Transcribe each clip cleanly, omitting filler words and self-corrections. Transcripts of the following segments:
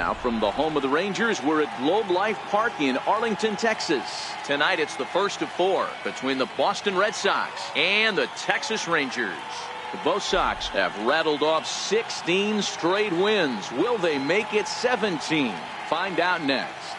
Now from the home of the Rangers, we're at JuegoLive Park in Arlington, Texas. Tonight it's the first of 4 between the Boston Red Sox and the Texas Rangers. Both Sox have rattled off 16 straight wins. Will they make it 17? Find out next.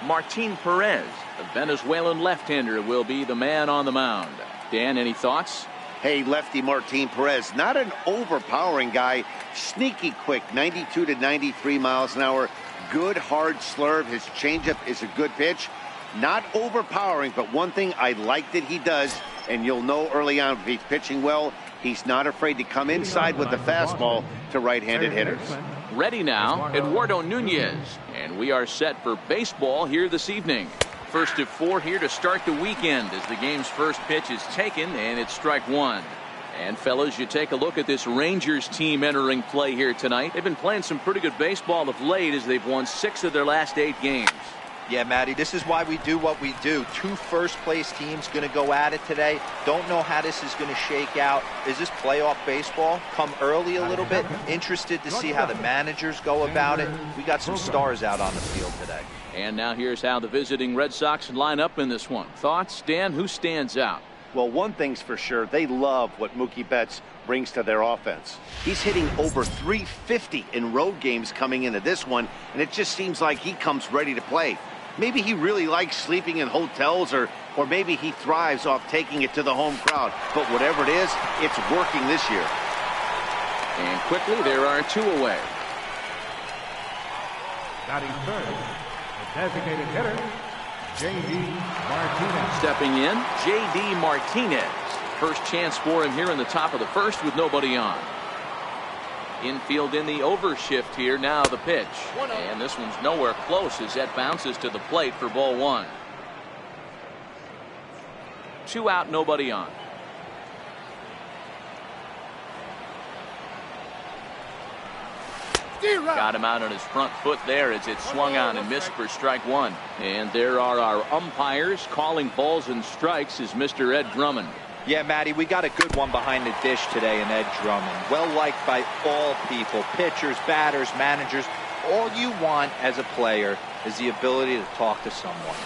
Martin Perez, the Venezuelan left-hander, will be the man on the mound. Dan, any thoughts? Hey, lefty Martin Perez, not an overpowering guy, sneaky quick, 92 to 93 miles an hour, good hard slurve. His changeup is a good pitch, not overpowering, but one thing I like that he does, and you'll know early on if he's pitching well, he's not afraid to come inside with the fastball to right-handed hitters. Ready now, Eduardo Nunez, and we are set for baseball here this evening. First of 4 here to start the weekend as the game's first pitch is taken, and it's strike 1. And fellas, you take a look at this Rangers team entering play here tonight. They've been playing some pretty good baseball of late as they've won 6 of their last 8 games. Yeah, Matty, this is why we do what we do. 2 first-place teams going to go at it today. Don't know how this is going to shake out. Is this playoff baseball? Come early a little bit. Interested to see how the managers go about it. We got some stars out on the field today. And now here's how the visiting Red Sox line up in this one. Thoughts, Dan? Who stands out? Well, one thing's for sure, they love what Mookie Betts brings to their offense. He's hitting over 350 in road games coming into this one, and it just seems like he comes ready to play. Maybe he really likes sleeping in hotels, or maybe he thrives off taking it to the home crowd. But whatever it is, it's working this year. And quickly, there are 2 away. Batting third, the designated hitter, J.D. Martinez. Stepping in, J.D. Martinez. First chance for him here in the top of the first with nobody on. Infield in the overshift here. Now the pitch. And this one's nowhere close as that bounces to the plate for ball 1. 2 out, nobody on. Got him out on his front foot there as it swung on and missed for strike 1. And there are our umpires calling balls and strikes is Mr. Ed Drummond. Yeah, Matty, we got a good one behind the dish today in Ed Drummond. Well liked by all people, pitchers, batters, managers. All you want as a player is the ability to talk to someone.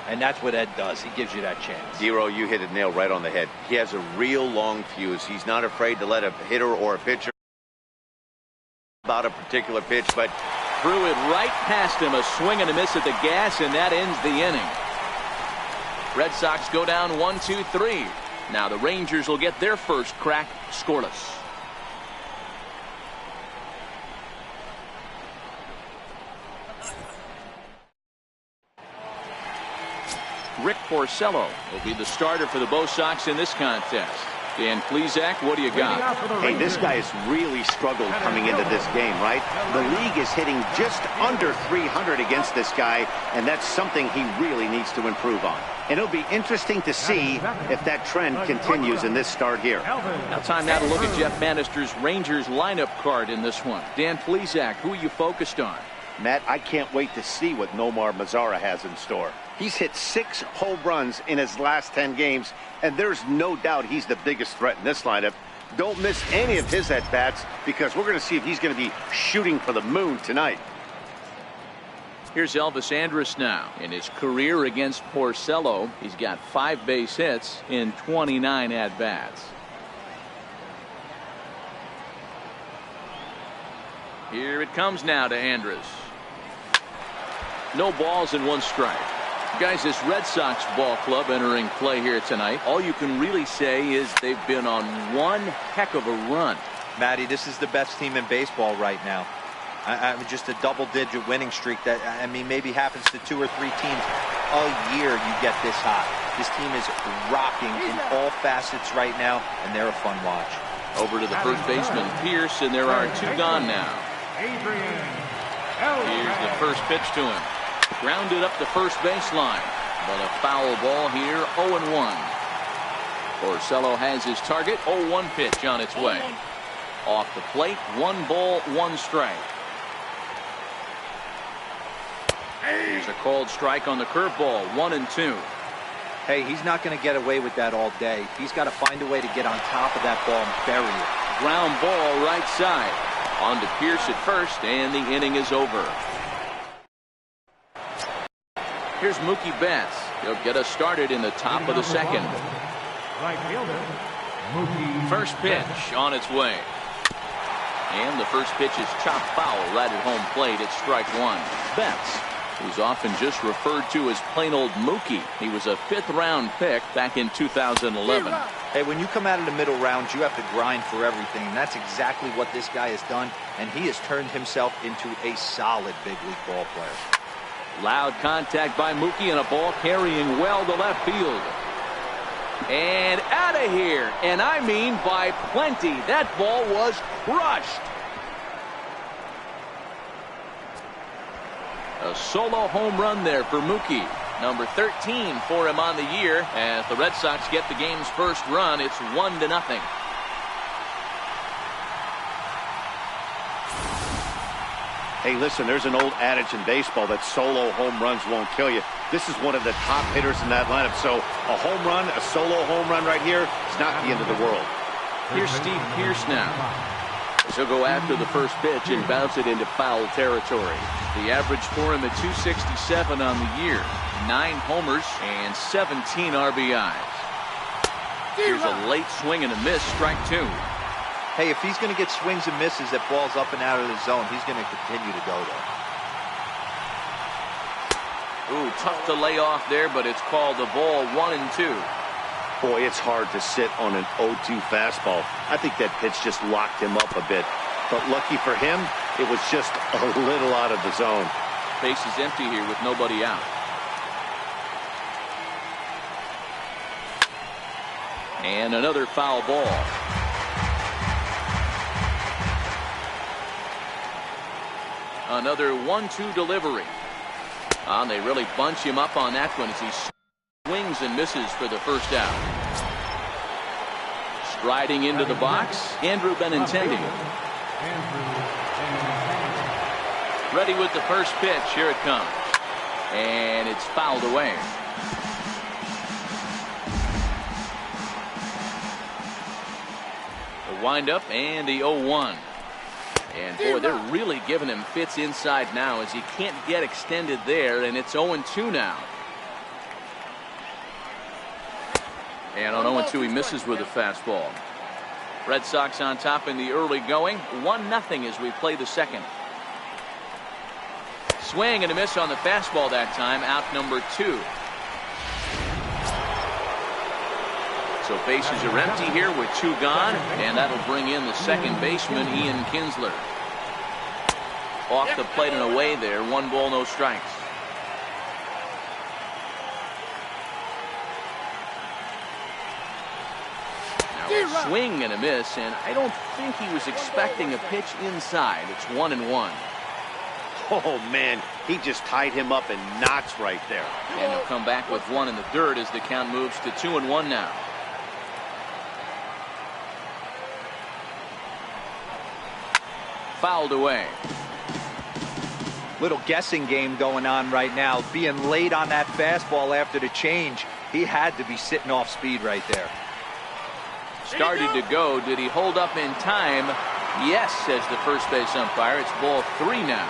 And that's what Ed does. He gives you that chance. Zero, you hit a nail right on the head. He has a real long fuse. He's not afraid to let a hitter or a pitcher about a particular pitch, but threw it right past him. A swing and a miss at the gas, and that ends the inning. Red Sox go down 1-2-3. Now the Rangers will get their first crack scoreless. Rick Porcello will be the starter for the Bo Sox in this contest. Dan Plesac, what do you got? Hey, this guy has really struggled coming into this game, right? The league is hitting just under 300 against this guy, and that's something he really needs to improve on. And it'll be interesting to see if that trend continues in this start here. Now time now to look at Jeff Bannister's Rangers lineup card in this one. Dan Plesac, who are you focused on? Matt, I can't wait to see what Nomar Mazara has in store. He's hit 6 home runs in his last 10 games, and there's no doubt he's the biggest threat in this lineup. Don't miss any of his at-bats because we're going to see if he's going to be shooting for the moon tonight. Here's Elvis Andrus now. In his career against Porcello, he's got 5 base hits in 29 at-bats. Here it comes now to Andrus. No balls and 1 strike. Guys, this Red Sox ball club entering play here tonight, all you can really say is they've been on one heck of a run. Matty, this is the best team in baseball right now. I mean, just a double-digit winning streak that, I mean, maybe happens to 2 or 3 teams a year you get this hot. This team is rocking in all facets right now, and they're a fun watch. Over to the first baseman, Pierce, and there are 2 gone now. Here's the first pitch to him. Grounded up the first baseline, but a foul ball here, 0-1. Porcello has his target, 0-1 pitch on its way. Off the plate, 1 ball, 1 strike. Here's a called strike on the curveball, 1-2. Hey, he's not going to get away with that all day. He's got to find a way to get on top of that ball and bury it. Ground ball right side. On to Pierce at first, and the inning is over. Here's Mookie Betts. He'll get us started in the top of the second. Right fielder, Mookie. First pitch on its way. And the first pitch is chopped foul right at home plate. It's strike one. Betts, who's often just referred to as plain old Mookie. He was a 5th-round pick back in 2011. Hey, when you come out of the middle rounds, you have to grind for everything. And that's exactly what this guy has done. And he has turned himself into a solid big league ball player. Loud contact by Mookie and a ball carrying well to left field. And out of here. And I mean by plenty. That ball was crushed. A solo home run there for Mookie. Number 13 for him on the year. As the Red Sox get the game's first run, it's 1-0. Hey, listen, there's an old adage in baseball that solo home runs won't kill you. This is one of the top hitters in that lineup. So a home run, a solo home run right here, is not the end of the world. Here's Steve Pierce now. He'll go after the first pitch and bounce it into foul territory. The average for him at 267 on the year. 9 homers and 17 RBIs. Here's a late swing and a miss, strike 2. Hey, if he's going to get swings and misses at balls up and out of the zone, he's going to continue to go there. Ooh, tough to lay off there, but it's called the ball 1-2. Boy, it's hard to sit on an 0-2 fastball. I think that pitch just locked him up a bit. But lucky for him, it was just a little out of the zone. Base is empty here with nobody out. And another foul ball. Another 1-2 delivery. And they really bunch him up on that one as he swings and misses for the first out. Striding into the box, Andrew Benintendi. Ready with the first pitch. Here it comes. And it's fouled away. The windup and the 0-1. And boy, they're really giving him fits inside now as he can't get extended there, and it's 0-2 now. And on 0-2 he misses with a fastball. Red Sox on top in the early going. 1-0 as we play the second. Swing and a miss on the fastball that time. Out number 2. So bases are empty here with 2 gone, and that'll bring in the second baseman, Ian Kinsler. Off the plate and away there. 1 ball, no strikes. Now a swing and a miss, and I don't think he was expecting a pitch inside. It's 1-1. Oh, man, he just tied him up in knots right there. And he'll come back with 1 in the dirt as the count moves to 2-1 now. Fouled away. Little guessing game going on right now. Being late on that fastball after the change. He had to be sitting off speed right there. Started to go. Did he hold up in time? Yes, says the first base umpire. It's ball 3 now.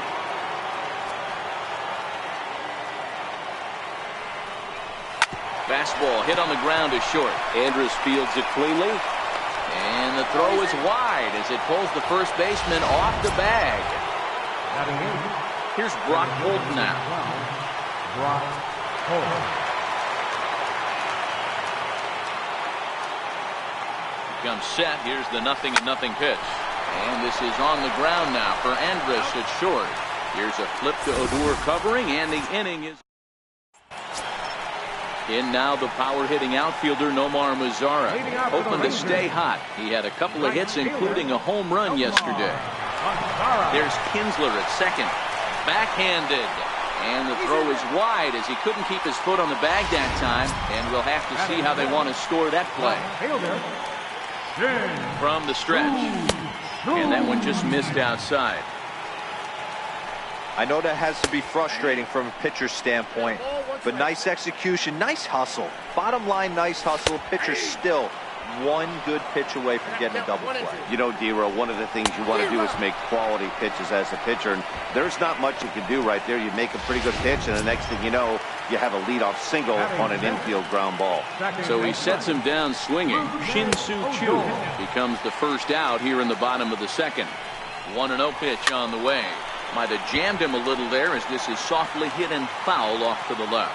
Fastball hit on the ground is short. Andrus fields it cleanly. And the throw is wide as it pulls the first baseman off the bag. Here's Brock Holt now. Brock Holt. Comes set. Here's the 0-0 pitch. And this is on the ground now for Andrus at short. Here's a flip to Odor covering, and the inning is in now. The power hitting outfielder Nomar Mazara, hoping to stay hot. He had a couple of hits, including a home run yesterday. There's Kinsler at second. Backhanded. And the throw is wide as he couldn't keep his foot on the bag that time. And we'll have to see how they want to score that play. From the stretch. And that one just missed outside. I know that has to be frustrating from a pitcher's standpoint. But nice execution, nice hustle. Bottom line, nice hustle. Pitcher's still one good pitch away from getting a double play. You know, D-Row, one of the things you want to do is make quality pitches as a pitcher, and there's not much you can do right there. You make a pretty good pitch, and the next thing you know, you have a leadoff single on an infield ground ball. So he sets him down swinging. Shin-Soo Choo becomes the first out here in the bottom of the second. 1-0 pitch on the way. Might have jammed him a little there as this is softly hit and foul off to the left.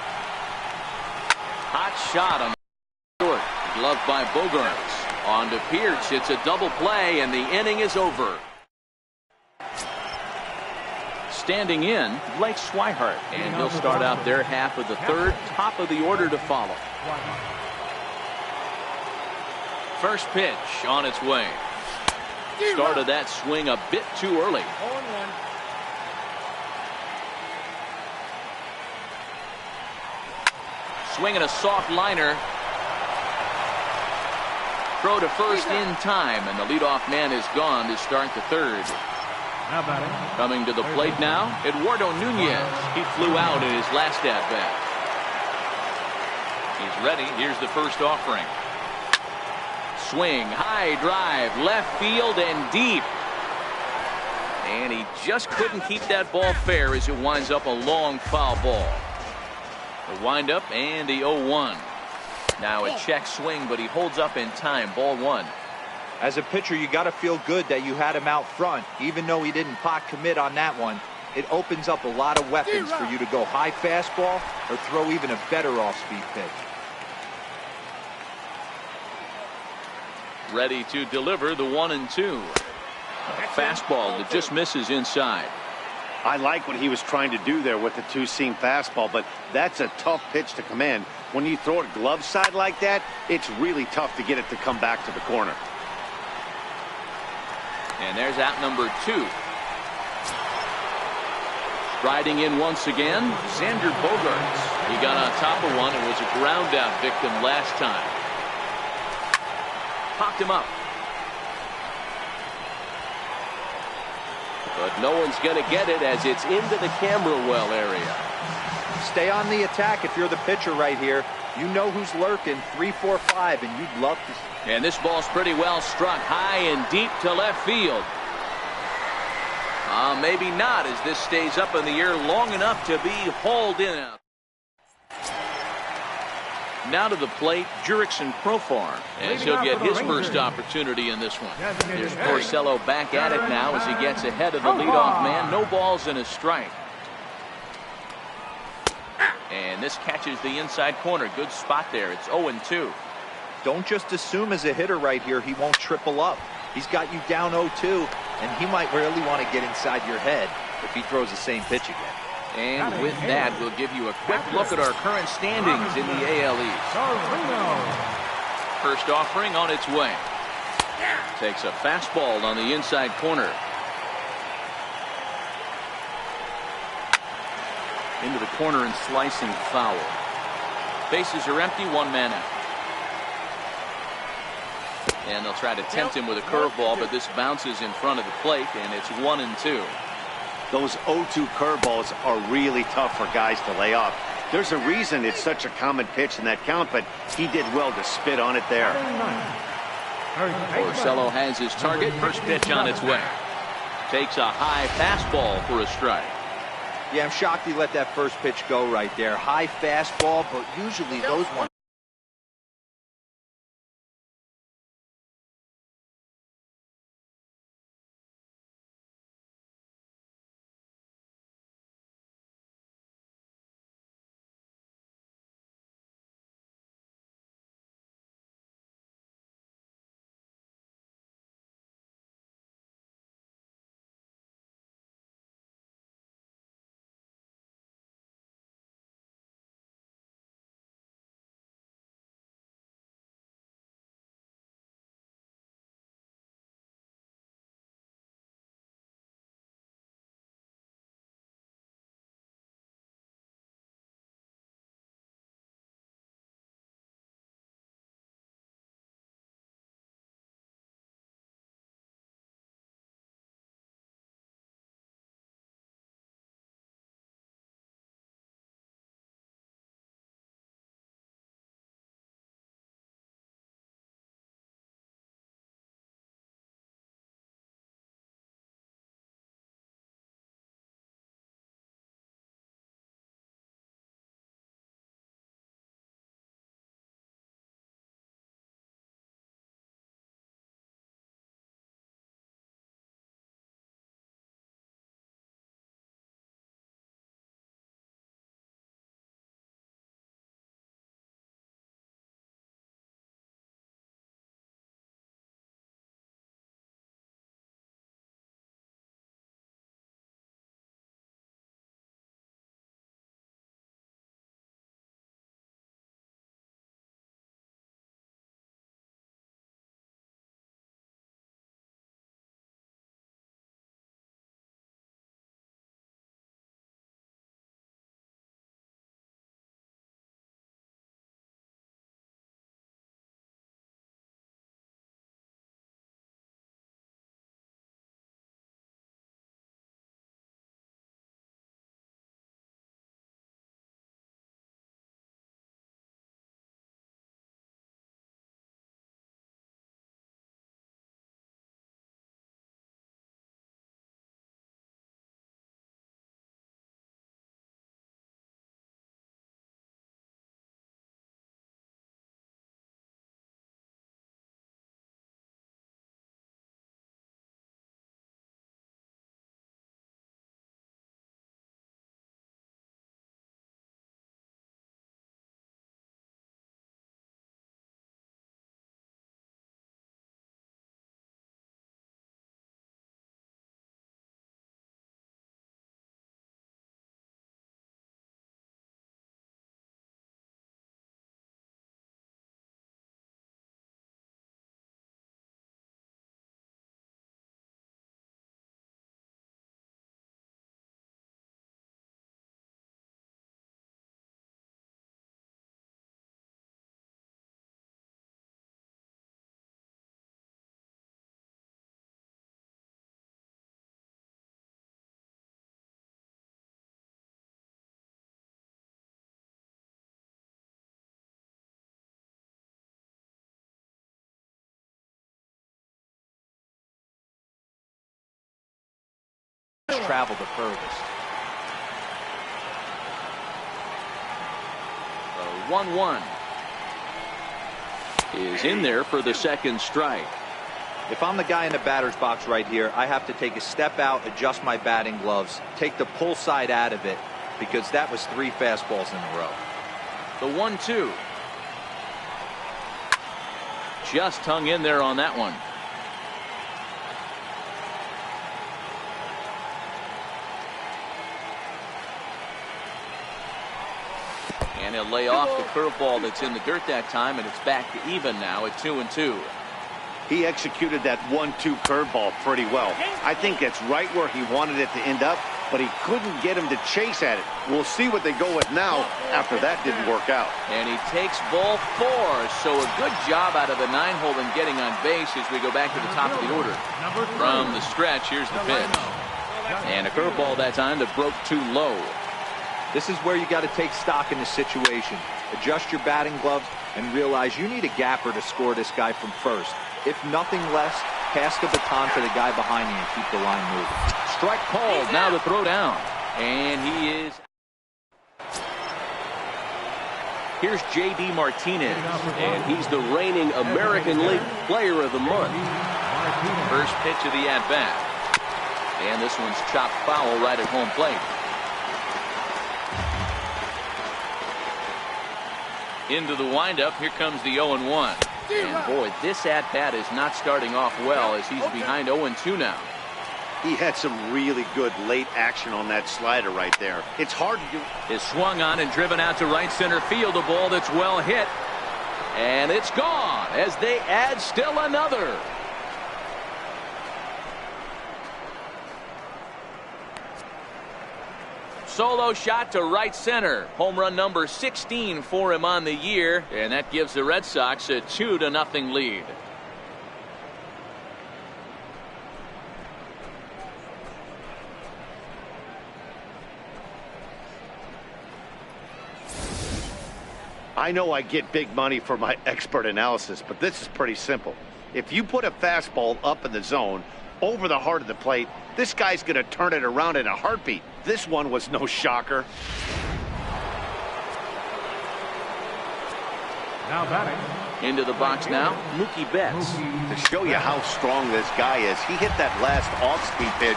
Hot shot on the short. Gloved by Bogarts. On to Pierce. It's a double play, and the inning is over. Standing in, Blake Swihart, and he'll start out their half of the third, top of the order to follow. First pitch on its way. Started that swing a bit too early. Swinging a soft liner. Throw to first in time, and the leadoff man is gone to start the third. Coming to the plate now, Eduardo Nunez. He flew out in his last at-bat. He's ready. Here's the first offering. Swing, high drive, left field and deep. And he just couldn't keep that ball fair as it winds up a long foul ball. The windup and the 0-1. Now a check swing, but he holds up in time. Ball one. As a pitcher, you got to feel good that you had him out front, even though he didn't pot commit on that one. It opens up a lot of weapons for you to go high fastball or throw even a better off-speed pitch. Ready to deliver the 1-2. A fastball that just misses inside. I like what he was trying to do there with the two-seam fastball, but that's a tough pitch to command. When you throw it glove side like that, it's really tough to get it to come back to the corner. And there's out number 2. Striding in once again, Xander Bogaerts. He got on top of one and was a ground out victim last time. Popped him up. But no one's going to get it as it's into the camera well area. Stay on the attack if you're the pitcher right here. You know who's lurking, 3, 4, 5, and you'd love to. And this ball's pretty well struck high and deep to left field. Maybe not, as this stays up in the air long enough to be hauled in. Now to the plate, Jurickson Profar, as he'll get his first opportunity in this one. There's Porcello back at it now as he gets ahead of the leadoff man. No balls and a strike. And this catches the inside corner. Good spot there. It's 0-2. Don't just assume as a hitter right here he won't triple up. He's got you down 0-2, and he might really want to get inside your head if he throws the same pitch again. And with that, we'll give you a quick look at our current standings in the AL East. First offering on its way. Takes a fastball on the inside corner. Into the corner and slicing foul. Bases are empty, one man out. And they'll try to tempt him with a curveball, but this bounces in front of the plate, and it's 1-2. Those 0-2 curveballs are really tough for guys to lay off. There's a reason it's such a common pitch in that count, but he did well to spit on it there. Porcello has his target. First pitch on its way. Takes a high fastball for a strike. Yeah, I'm shocked he let that first pitch go right there. High fastball, but usually those ones travel the furthest. 1-1 is in there for the second strike. If I'm the guy in the batter's box right here, I have to take a step out, adjust my batting gloves, take the pull side out of it, because that was 3 fastballs in a row. The 1-2. Just hung in there on that one. And he'll lay off the curveball that's in the dirt that time, and it's back to even now at 2-2. He executed that 1-2 curveball pretty well. I think that's right where he wanted it to end up, but he couldn't get him to chase at it. We'll see what they go with now after that didn't work out. And he takes ball 4, so a good job out of the 9-hole in getting on base as we go back to the top of the order. From the stretch, here's the pitch. And a curveball that time that broke too low. This is where you got to take stock in the situation. Adjust your batting gloves and realize you need a gapper to score this guy from first. If nothing less, pass the baton to the guy behind you and keep the line moving. Strike called. Now the throw down. And he is. Here's J.D. Martinez. And he's the reigning American League Player of the Month. First pitch of the at-bat. And this one's chopped foul right at home plate. Into the windup. Here comes the 0-1. And boy, this at-bat is not starting off well as he's behind 0-2 now. He had some really good late action on that slider right there. It's hard to do. Is swung on and driven out to right center field. A ball that's well hit. And it's gone as they add still another. Solo shot to right center. Home run number 16 for him on the year, and that gives the Red Sox a 2-0 lead. I know I get big money for my expert analysis, but this is pretty simple. If you put a fastball up in the zone over the heart of the plate, this guy's going to turn it around in a heartbeat. This one was no shocker. Now batting. Into the box now, Mookie Betts. To show you how strong this guy is, he hit that last off-speed pitch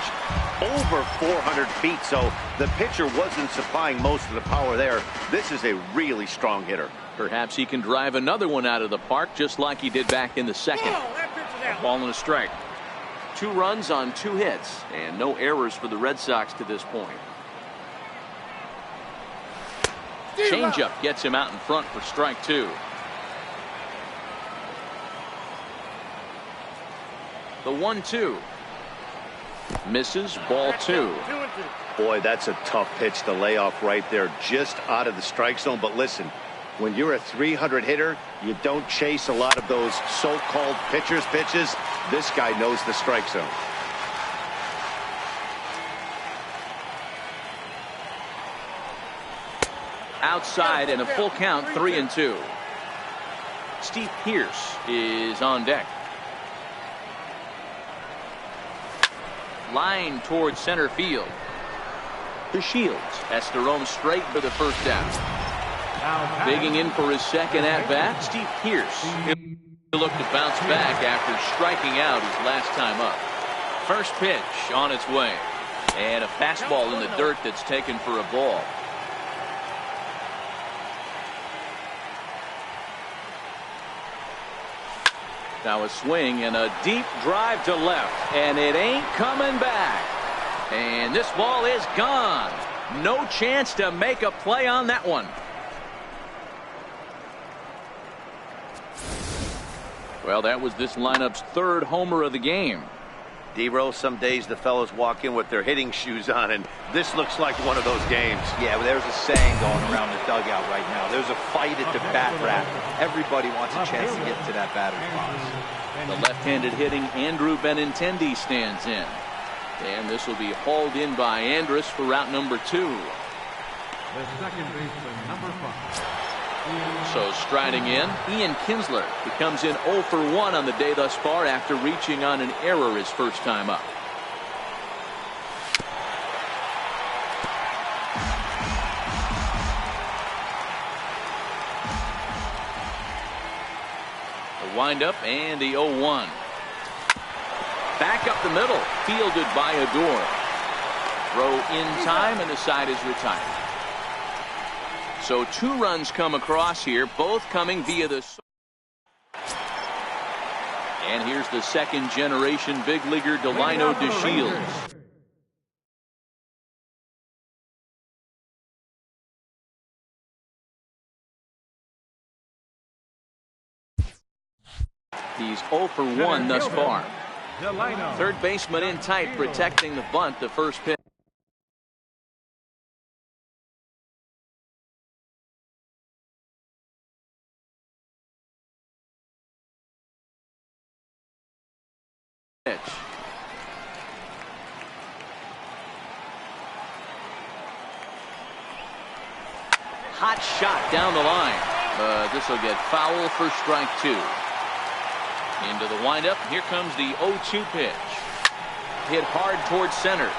over 400 feet, so the pitcher wasn't supplying most of the power there. This is a really strong hitter. Perhaps he can drive another one out of the park just like he did back in the second. A ball and a strike. 2 runs on 2 hits, and no errors for the Red Sox to this point. Changeup gets him out in front for strike 2. The 1-2. Misses, ball 2. Boy, that's a tough pitch to lay off right there, just out of the strike zone. But listen, when you're a 300 hitter, you don't chase a lot of those so-called pitcher's pitches. This guy knows the strike zone. Outside and a full count, 3-2. Steve Pearce is on deck. Line towards center field. To Shields has to roam straight for the first down. Digging in for his second at-bat, Steve Pearce. He'll look to bounce back after striking out his last time up. First pitch on its way. And a fastball in the dirt that's taken for a ball. Now a swing and a deep drive to left, and it ain't coming back. And this ball is gone. No chance to make a play on that one. Well, that was this lineup's 3rd homer of the game. D-Row, some days the fellas walk in with their hitting shoes on, and this looks like one of those games. Yeah, well, there's a saying going around the dugout right now. There's a fight at the bat rack. Everybody wants a chance to get to that batter's box. The left-handed hitting Andrew Benintendi stands in. And this will be hauled in by Andrus for route number 2. The second baseman, number 5. So striding in, Ian Kinsler. He comes in 0 for 1 on the day thus far after reaching on an error his first time up. windup and the 0-1. Back up the middle, fielded by Adore. Throw in time, and the side is retired. So 2 runs come across here, both coming via the. And here's the second generation big leaguer, Delino DeShields. He's 0 for 1 thus far. Third baseman in tight, protecting the bunt, the first pitch. Hot shot down the line. This will get foul for strike 2. Into the windup. Here comes the 0-2 pitch. Hit hard towards center.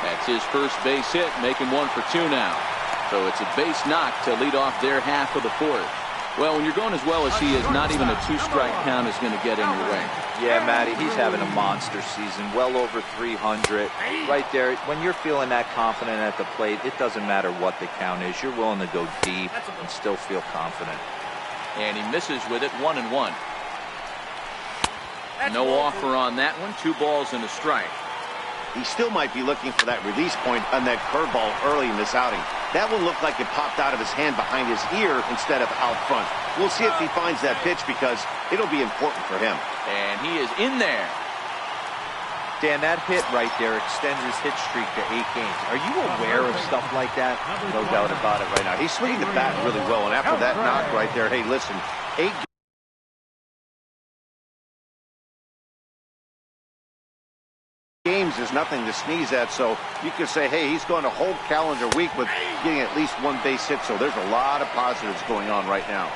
That's his first base hit, making 1 for 2 now. So it's a base knock to lead off their half of the 4th. Well, when you're going as well as he is, not even a 2-strike count is going to get in your way. Yeah, Matty, he's having a monster season, well over 300. Right there, when you're feeling that confident at the plate, it doesn't matter what the count is. You're willing to go deep and still feel confident. And he misses with it, 1-1. No offer on that one. 2 balls and a strike. He still might be looking for that release point on that curveball early in this outing. That one looked like it popped out of his hand behind his ear instead of out front. We'll see if he finds that pitch because it'll be important for him. And he is in there. Dan, that hit right there extends his hit streak to 8 games. Are you aware of stuff like that? No doubt about it right now. He's swinging the bat really well, and after that knock right there, hey, listen, 8 games is nothing to sneeze at, so you could say, hey, he's going a whole calendar week with getting at least 1 base hit, so there's a lot of positives going on right now.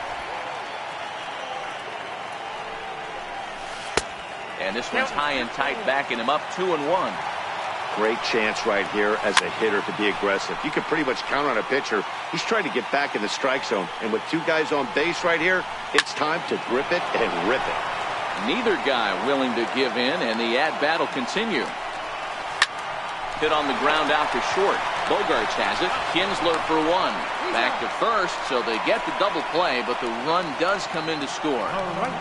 And this one's high and tight, backing him up, 2-1. Great chance right here as a hitter to be aggressive. You can pretty much count on a pitcher. He's trying to get back in the strike zone, and with 2 guys on base right here, it's time to grip it and rip it. Neither guy willing to give in, and the at-bat will continue. Hit on the ground out to short. Bogarts has it. Kinsler for 1. Back to first, so they get the double play, but the run does come in to score.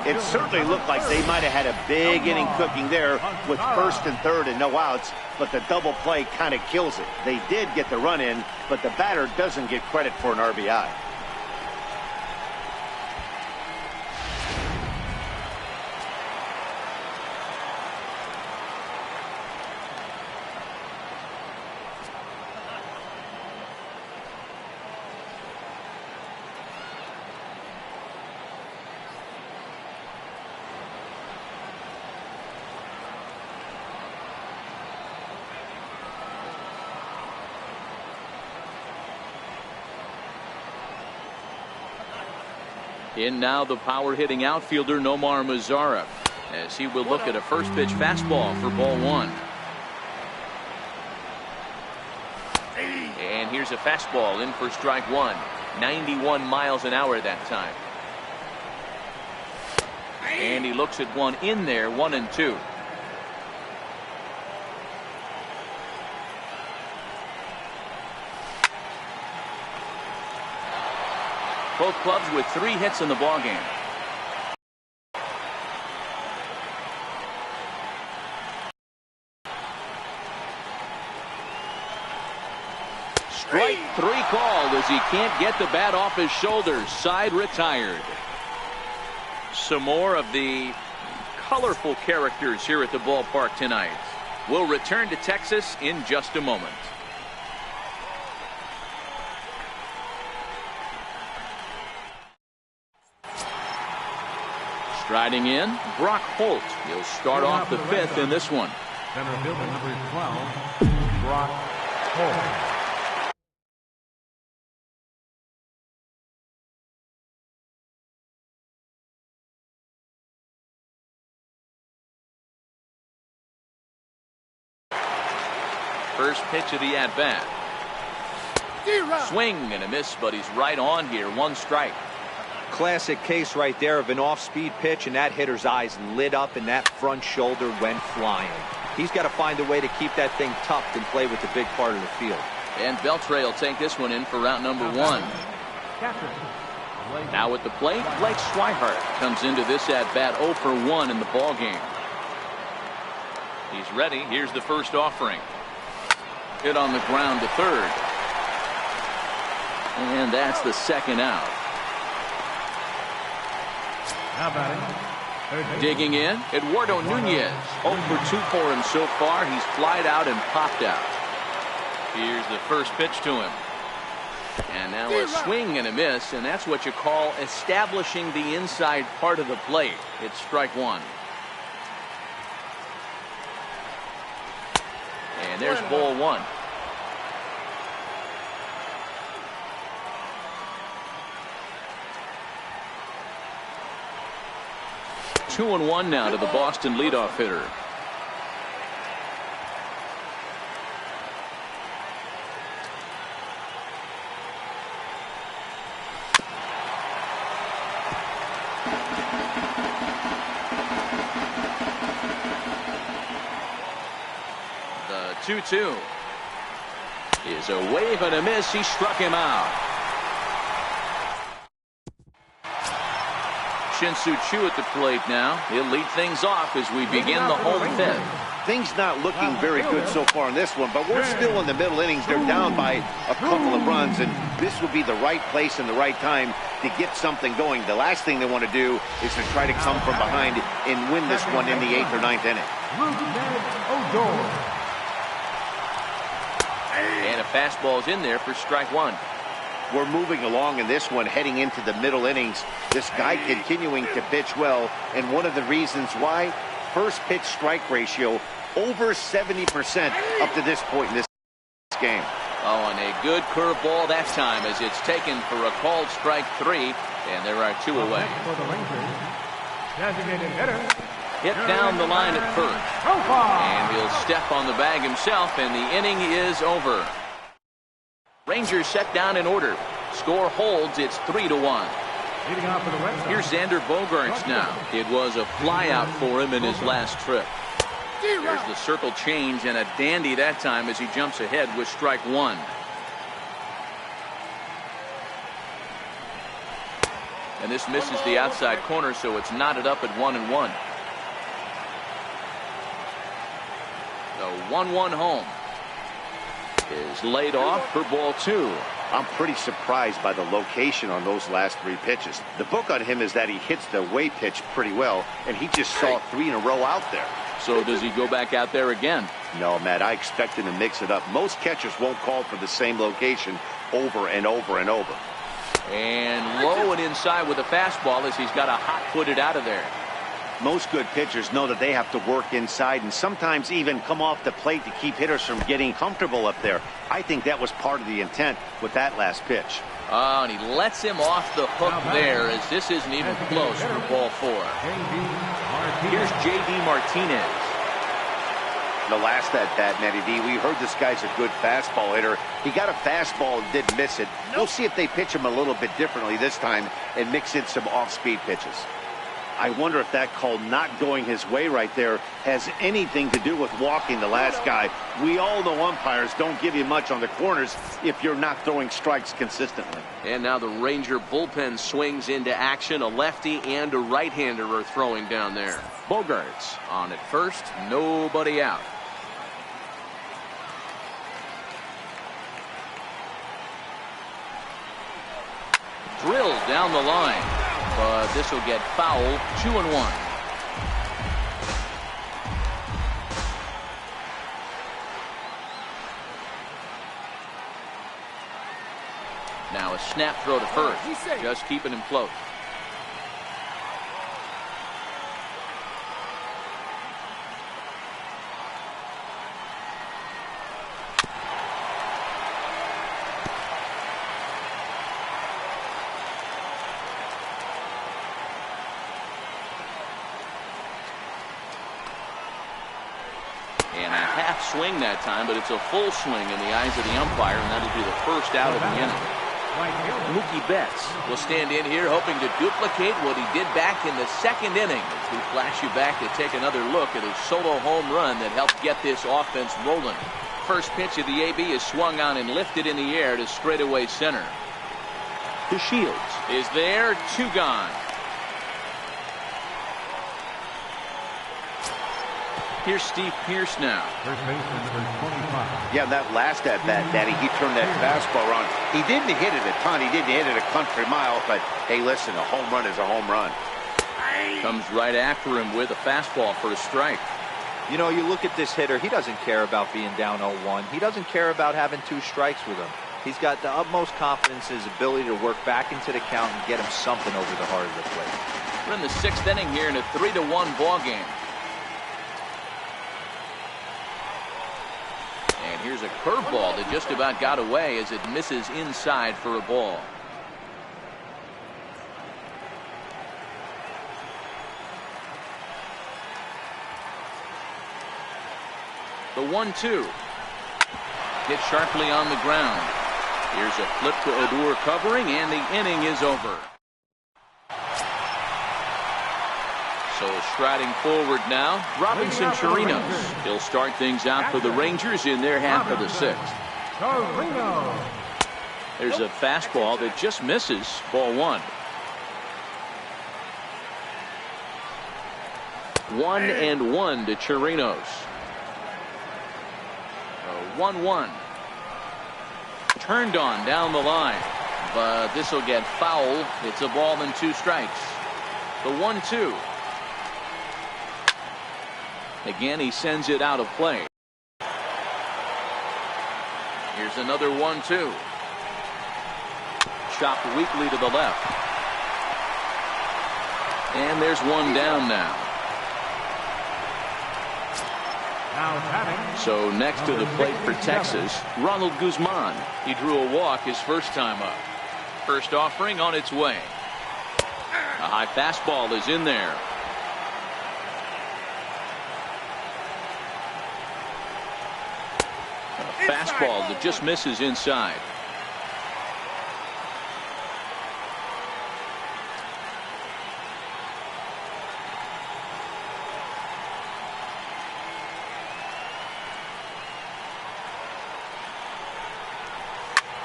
It certainly looked like they might have had a big inning cooking there with first and third and no outs, but the double play kind of kills it. They did get the run in, but the batter doesn't get credit for an RBI. In now the power-hitting outfielder Nomar Mazara, as he will look at a first-pitch fastball for ball 1. And here's a fastball in for strike 1. 91 miles an hour that time. And he looks at one in there, 1-2. Both clubs with 3 hits in the ballgame. Strike 3 called as he can't get the bat off his shoulders. Side retired. Some more of the colorful characters here at the ballpark tonight. We'll return to Texas in just a moment. Striding in, Brock Holt. He'll start off the 5th in this one. Center fielder number 12, Brock Holt. First pitch of the at-bat. Swing and a miss, but he's right on here. 1 strike. Classic case right there of an off-speed pitch, and that hitter's eyes lit up and that front shoulder went flying. He's got to find a way to keep that thing tucked and play with the big part of the field. And Beltre will take this one in for route number 1. Now at the plate, Blake Swihart comes into this at-bat 0 for 1 in the ball game. He's ready. Here's the first offering. Hit on the ground to third. And that's the second out. Now batting. Digging in, Eduardo Nunez. 0 for 2 for him so far. He's flied out and popped out. Here's the first pitch to him. And now a swing and a miss, and that's what you call establishing the inside part of the plate. It's strike 1. And there's ball 1. Two and 1 now to the Boston leadoff hitter. The 2-2 is a wave and a miss. He struck him out. Shin-Soo Choo at the plate now. He'll lead things off as we begin the home fifth. Things not looking very good so far in this one, but we're still in the middle innings. They're down by a couple of runs, and this will be the right place and the right time to get something going. The last thing they want to do is to try to come from behind and win this one in the 8th or 9th inning. And a fastball's in there for strike 1. We're moving along in this one, heading into the middle innings. This guy continuing to pitch well, and one of the reasons why, first pitch strike ratio over 70% up to this point in this game. Oh, and a good curveball that time as it's taken for a called strike 3, and there are 2 away. For the Rangers, designated hitter. Hit down the line at first. And he'll step on the bag himself, and the inning is over. Rangers set down in order. Score holds. It's 3-1. Leading off for the Red Sox. Here's Xander Bogaerts now. It was a flyout for him in his last trip. There's the circle change, and a dandy that time as he jumps ahead with strike 1. And this misses the outside corner, so it's knotted up at 1-1. The 1-1 home is laid off for ball 2. I'm pretty surprised by the location on those last 3 pitches. The book on him is that he hits the away pitch pretty well, and he just saw 3 in a row out there. So does he go back out there again? No, Matt, I expect him to mix it up. Most catchers won't call for the same location over and over and over. And low and inside with a fastball as he's got a hot-footed out of there. Most good pitchers know that they have to work inside and sometimes even come off the plate to keep hitters from getting comfortable up there. I think that was part of the intent with that last pitch. Oh, and he lets him off the hook there as this isn't even close for ball 4. Here's J.D. Martinez. The last at-bat, Matty D, we heard this guy's a good fastball hitter. He got a fastball and didn't miss it. We'll see if they pitch him a little bit differently this time and mix in some off-speed pitches. I wonder if that call not going his way right there has anything to do with walking the last guy. We all know umpires don't give you much on the corners if you're not throwing strikes consistently. And now the Ranger bullpen swings into action. A lefty and a right-hander are throwing down there. Bogaerts on at first, nobody out. Drilled down the line. But this will get foul. 2-1. Now a snap throw to first. Just keeping him close. Swing that time, but it's a full swing in the eyes of the umpire, and that'll be the first out of the inning. Mookie Betts will stand in here hoping to duplicate what he did back in the second inning. As we flash you back to take another look at his solo home run that helped get this offense rolling. First pitch of the AB is swung on and lifted in the air to straightaway center. DeShields is there, 2 gone. Here's Steve Pearce now. First baseman number 25. Yeah, that last at bat, Daddy, he turned that fastball around. He didn't hit it a ton. He didn't hit it a country mile. But, hey, listen, a home run is a home run. Comes right after him with a fastball for a strike. You know, you look at this hitter, he doesn't care about being down 0-1. He doesn't care about having 2 strikes with him. He's got the utmost confidence in his ability to work back into the count and get him something over the heart of the plate. We're in the 6th inning here in a 3-1 ball game. And here's a curveball that just about got away as it misses inside for a ball. The 1-2. Hit sharply on the ground. Here's a flip to Odor covering, and the inning is over. So striding forward now, Robinson Chirinos. He'll start things out for the Rangers in their half of the 6th. There's a fastball that just misses, ball 1. 1-1 to Chirinos. 1-1. Turned on down the line, but this will get foul. It's a ball and 2 strikes. The 1-2. Again, he sends it out of play. Here's another 1-2. Chopped weakly to the left. And there's one down now. So next to the plate for Texas, Ronald Guzman. He drew a walk his first time up. First offering on its way. A high fastball is in there. A fastball that just misses inside.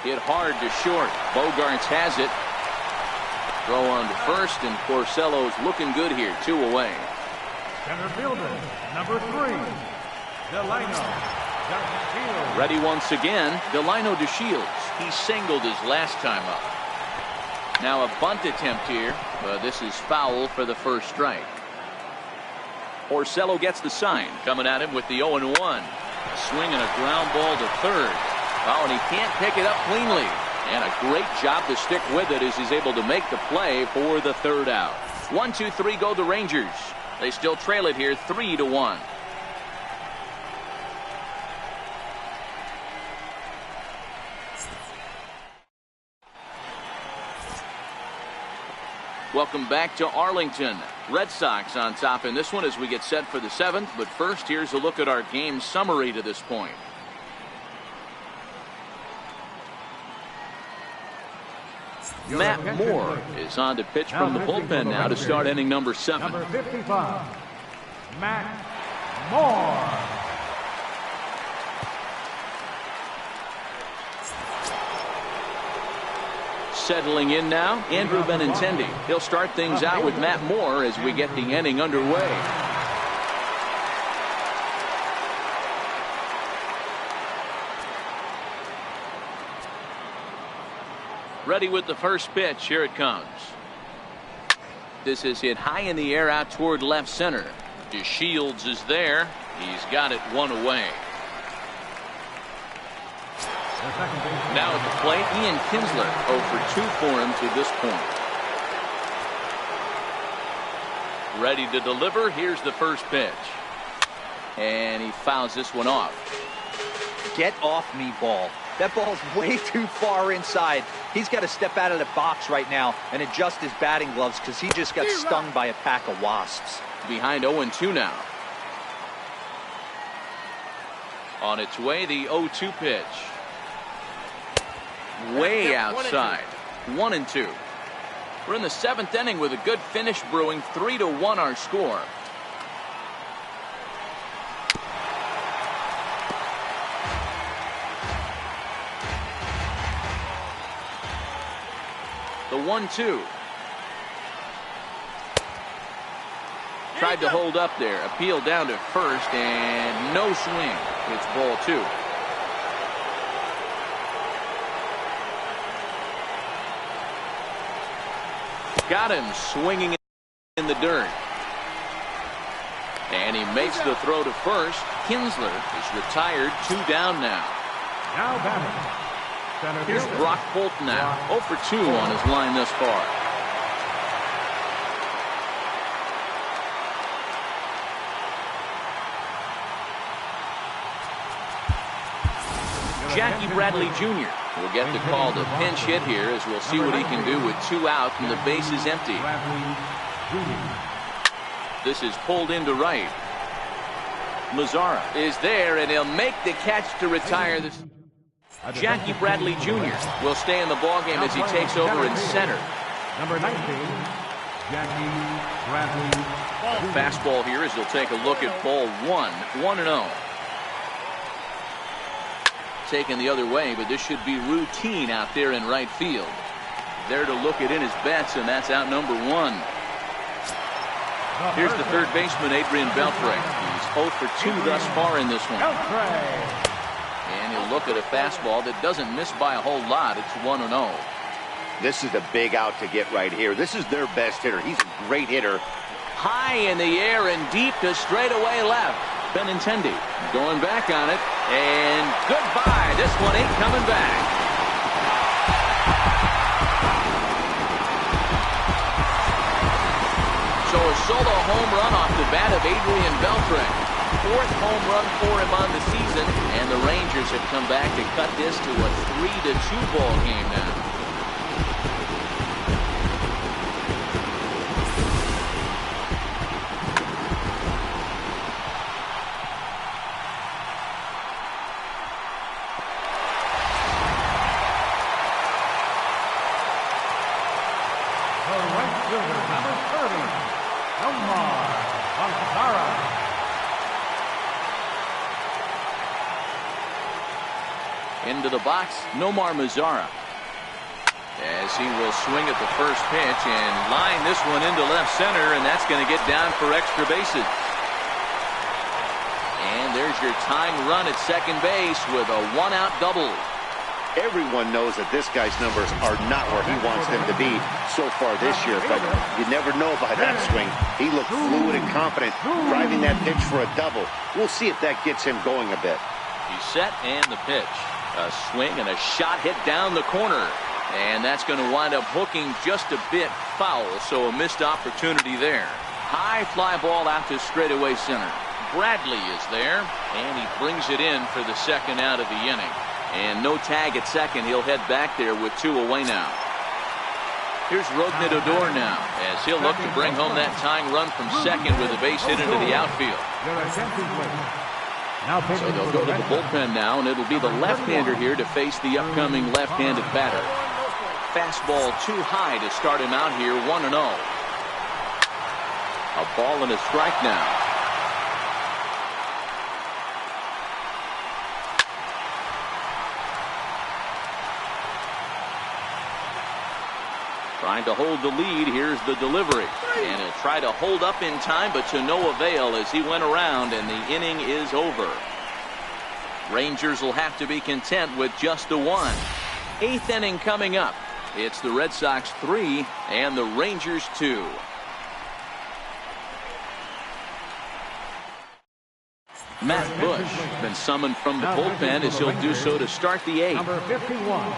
Hit hard to short. Bogarts has it. Throw on to first, and Porcello's looking good here. 2 away. Center fielder, number 3, Delino DeShields. Ready once again, Delino DeShields. He singled his last time up. Now a bunt attempt here, but this is foul for the first strike. Porcello gets the sign, coming at him with the 0-1. Swinging a ground ball to third. Oh, and he can't pick it up cleanly. And a great job to stick with it as he's able to make the play for the 3rd out. 1-2-3 go the Rangers. They still trail it here 3-1. Welcome back to Arlington. Red Sox on top in this one as we get set for the 7th. But first, here's a look at our game summary to this point. Matt Moore is on to pitch from the bullpen now to start inning number 7. Number 55, Matt Moore. Settling in now, Andrew Benintendi. He'll start things out with Matt Moore as we get the inning underway. Ready with the first pitch. Here it comes. This is hit high in the air out toward left center. DeShields is there. He's got it 1 away. Now at the plate, Ian Kinsler 0 for 2 for him to this point. Ready to deliver. Here's the first pitch. And he fouls this one off. Get off me, ball. That ball's way too far inside. He's got to step out of the box right now and adjust his batting gloves because he just got stung by a pack of wasps. Behind 0-2 now. On its way, the 0-2 pitch. way outside. 1-2. We're in the 7th inning with a good finish brewing. 3-1 our score. The 1-2. Tried to hold up there. Appeal down to first and no swing. It's ball 2. Got him swinging in the dirt. And he makes the throw to first. Kinsler is retired. 2 down now. Now batting. Here's Brock Bolton now. 0 for 2 on his line thus far. Jackie Bradley Jr. will get the call to pinch hit here, as we'll see what he can do with 2 out and the base is empty. This is pulled into right. Mazara is there, and he'll make the catch to retire this. Jackie Bradley Jr. will stay in the ballgame as he takes over in center. Number 19, Jackie Bradley. Fastball here as he'll take a look at ball 1. 1-0. Taken the other way, but this should be routine out there in right field. There to look it in his bets, and that's out number 1. Here's the third baseman, Adrian Beltre. He's 0 for 2 thus far in this one. And he'll look at a fastball that doesn't miss by a whole lot. It's 1-0. This is a big out to get right here. This is their best hitter. He's a great hitter. High in the air and deep to straightaway left. Benintendi going back on it, and goodbye. This one ain't coming back. So a solo home run off the bat of Adrian Beltre. 4th home run for him on the season, and the Rangers have come back to cut this to a 3-2 ball game now. Into the box, Nomar Mazara, as he will swing at the first pitch and line this one into left center, and that's going to get down for extra bases. And there's your tying run at second base with a 1-out double. Everyone knows that this guy's numbers are not where he wants them to be so far this year, but you never know by that swing. He looked fluid and confident, driving that pitch for a double. We'll see if that gets him going a bit. He's set, and the pitch. A swing and a shot hit down the corner, and that's going to wind up hooking just a bit foul, so a missed opportunity there. High fly ball out to straightaway center. Bradley is there, and he brings it in for the 2nd out of the inning. And no tag at second. He'll head back there with 2 away now. Here's Rougned Odor now, as he'll look to bring home that tying run from second with a base hit into the outfield. So they'll go to the bullpen now, and it'll be the left-hander here to face the upcoming left-handed batter. Fastball too high to start him out here. 1-0. A ball and a strike now. Trying to hold the lead. Here's the delivery. And he'll try to hold up in time, but to no avail as he went around, and the inning is over. Rangers will have to be content with just the 1. 8th inning coming up. It's the Red Sox 3 and the Rangers 2. Matt Bush has been summoned from the bullpen as he'll do so to start the 8th. Number 51.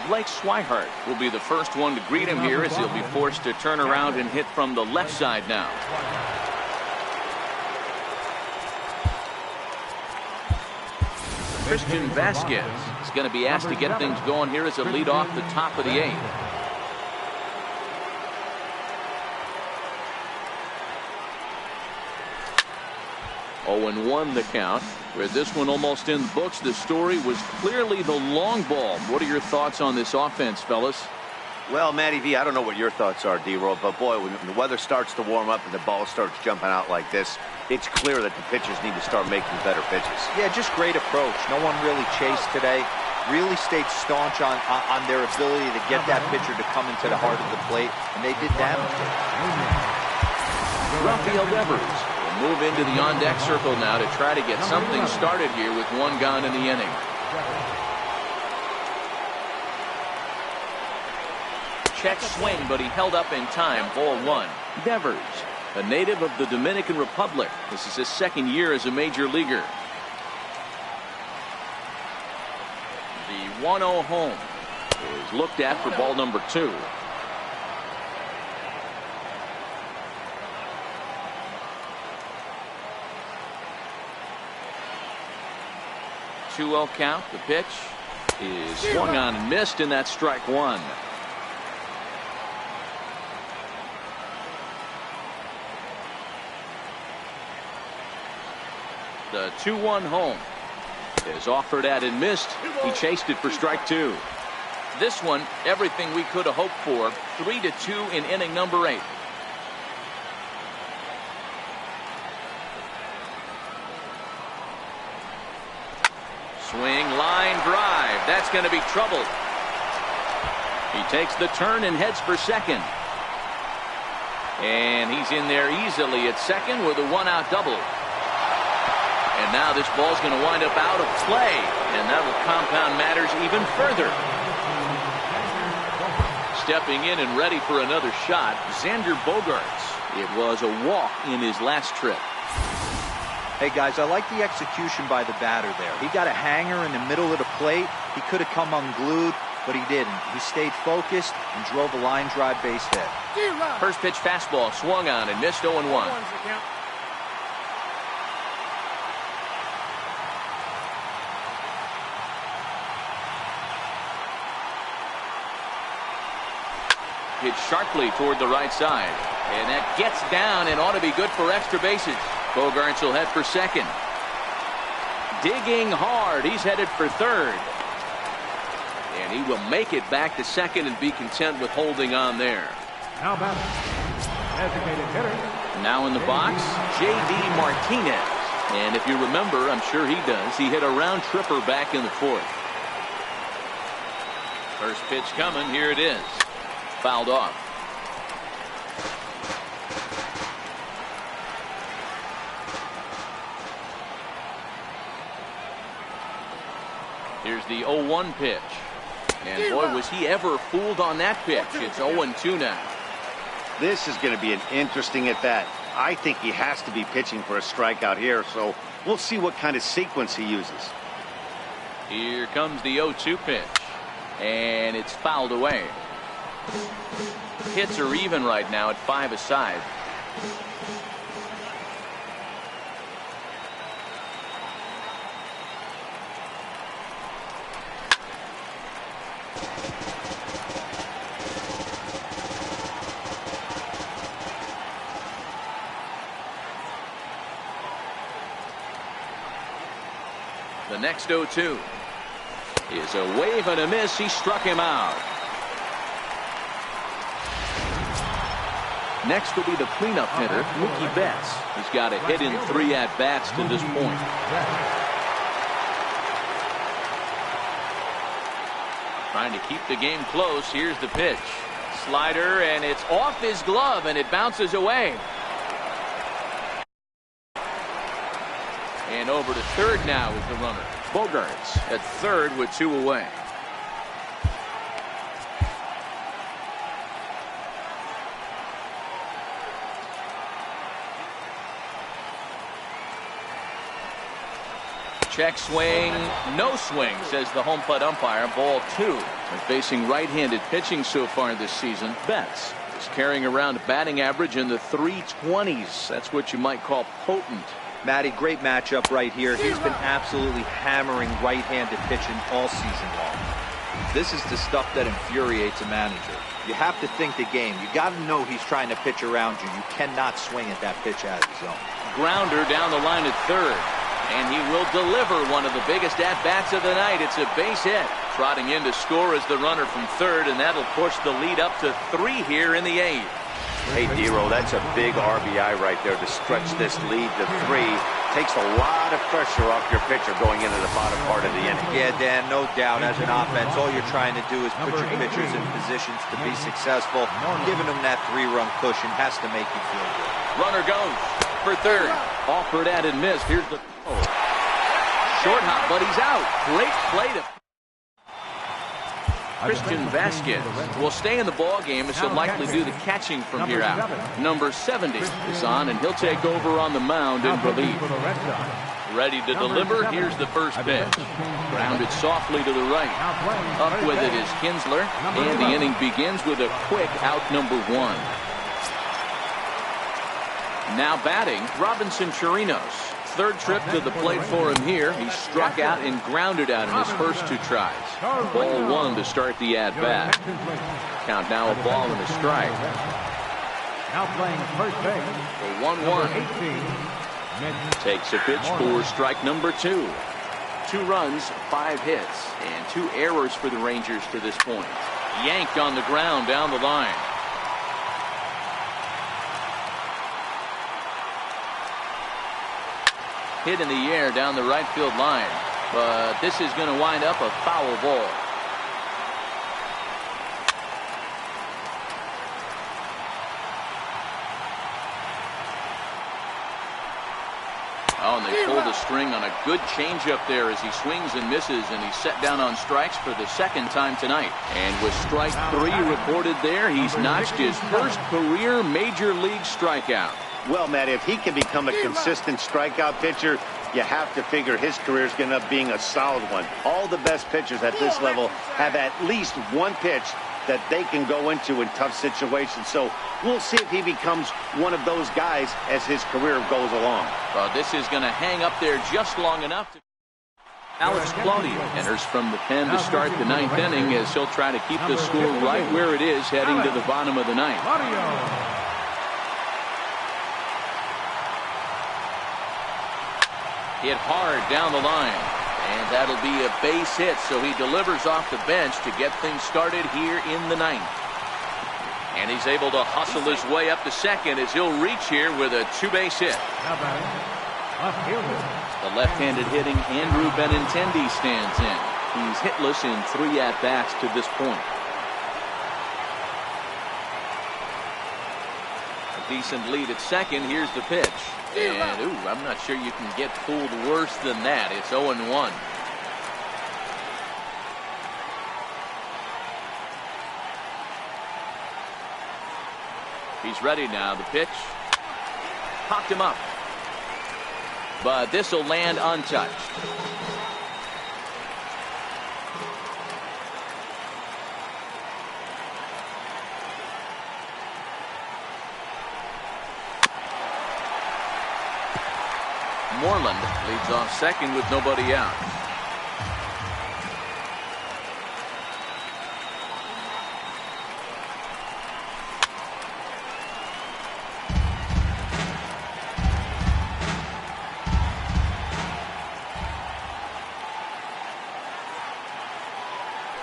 Blake Swihart will be the first one to greet him here as he'll be forced to turn around and hit from the left side now. Christian Vasquez is going to be asked to get things going here as a lead off the top of the 8th. 0-1 the count. With this one almost in the books, the story was clearly the long ball. What are your thoughts on this offense, fellas? Well, Matty V, I don't know what your thoughts are, D-Roll, but boy, when the weather starts to warm up and the ball starts jumping out like this, it's clear that the pitchers need to start making better pitches. Yeah, just great approach. No one really chased today. Really stayed staunch on their ability to get that pitcher to come into the heart of the plate, and they did damage. Rafael Devers will move into the on-deck circle now to try to get something started here with one gone in the inning. Check swing, but he held up in time. Ball 1. Devers, a native of the Dominican Republic. This is his second year as a major leaguer. The 1-0 home is looked at for ball number 2. Two-0 count. The pitch is swung on and missed, and that's strike 1. The 2-1 home is offered at and missed. He chased it for strike 2. This one, everything we could have hoped for. 3-2 in inning number 8. Swing, line drive. That's going to be trouble. He takes the turn and heads for second. And he's in there easily at second with a one-out double. And now this ball's going to wind up out of play, and that will compound matters even further. Stepping in and ready for another shot, Xander Bogaerts. It was a walk in his last trip. Hey guys, I like the execution by the batter there. He got a hanger in the middle of the plate. He could have come unglued, but he didn't. He stayed focused and drove a line drive base hit. First pitch fastball swung on and missed. 0-1. Hit sharply toward the right side, and that gets down and ought to be good for extra bases. Bogaerts will head for second. Digging hard, he's headed for third, and he will make it back to second and be content with holding on there. Now batting, designated hitter. Now in the box, J.D. Martinez, and if you remember, I'm sure he does, he hit a round tripper back in the 4th. First pitch coming, here it is. Fouled off. Here's the 0-1 pitch. And boy, was he ever fooled on that pitch. It's 0-2 now. This is going to be an interesting at-bat. I think he has to be pitching for a strikeout here, so we'll see what kind of sequence he uses. Here comes the 0-2 pitch. And it's fouled away. Hits are even right now at 5 aside. The next 0-2 is a wave and a miss. He struck him out. Next will be the cleanup hitter, Mookie Betts. He's got a hit in 3 at-bats to this point. Trying to keep the game close. Here's the pitch. Slider, and it's off his glove, and it bounces away. And over to third now is the runner. Bogaerts at third with 2 away. Check swing, no swing, says the home plate umpire. Ball 2. And facing right-handed pitching so far this season, Betts is carrying around a batting average in the 320s. That's what you might call potent. Matty, great matchup right here. He's been absolutely hammering right-handed pitching all season long. This is the stuff that infuriates a manager. You have to think the game. You got to know he's trying to pitch around you. You cannot swing at that pitch out of the zone. grounder down the line at third. And he will deliver one of the biggest at-bats of the night. It's a base hit. Trotting in to score is the runner from third, and that'll push the lead up to 3 here in the 8th. Hey, Dero, that's a big RBI right there to stretch this lead to 3. Takes a lot of pressure off your pitcher going into the bottom part of the inning. Yeah, Dan, no doubt. As an offense, all you're trying to do is put your pitchers in positions to be successful. Giving them that 3-run cushion has to make you feel good. Runner goes for third. Offered at and missed. Here's the short hop, but he's out. Great play to Christian Vasquez will stay in the ball game as he'll likely do the catching from here out. Number 70 is on, and he'll take over on the mound in relief. Ready to deliver. Here's the first pitch. Grounded softly to the right. Up with it is Kinsler, and the inning begins with a quick out number 1. Now batting, Robinson Chirinos. Third trip to the plate for him here. He struck out and grounded out in his first 2 tries. Ball 1 to start the at-bat. Count now a ball and a strike. Now playing first base. The 1-1. Takes a pitch for strike number 2. 2 runs, 5 hits, and 2 errors for the Rangers to this point. Yanked on the ground down the line. Hit in the air down the right field line, but this is going to wind up a foul ball. Oh, and they pull the string on a good changeup there as he swings and misses, and he's set down on strikes for the 2nd time tonight. And with strike 3 recorded there, he's notched his first career major league strikeout. Well, Matt, if he can become a consistent strikeout pitcher, you have to figure his career is going to end up being a solid one. All the best pitchers at this level have at least one pitch that they can go into in tough situations. So we'll see if he becomes one of those guys as his career goes along. Well, this is going to hang up there just long enough to... Alex Claudio enters from the pen to start the 9th inning as he'll try to keep the score right where it is heading to the bottom of the 9th. Hit hard down the line, and that'll be a base hit, so he delivers off the bench to get things started here in the 9th. And he's able to hustle his way up to second as he'll reach here with a 2-base hit. The left-handed hitting Andrew Benintendi stands in. He's hitless in 3 at-bats to this point. A decent lead at second. Here's the pitch. And, ooh, I'm not sure you can get fooled worse than that. It's 0-1. He's ready now. The pitch. Popped him up. But this will land untouched. Moreland leads off second with nobody out.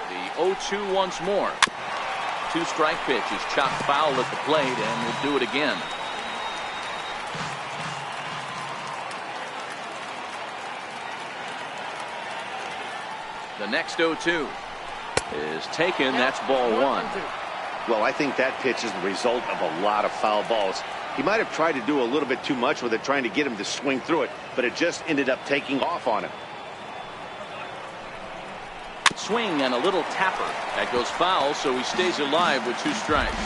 The 0-2 once more. 2-strike pitch is chopped foul at the plate, and will do it again. The next 0-2 is taken. That's ball 1. Well, I think that pitch is the result of a lot of foul balls. He might have tried to do a little bit too much with it, trying to get him to swing through it, but it just ended up taking off on him. Swing and a little tapper. That goes foul, so he stays alive with 2 strikes.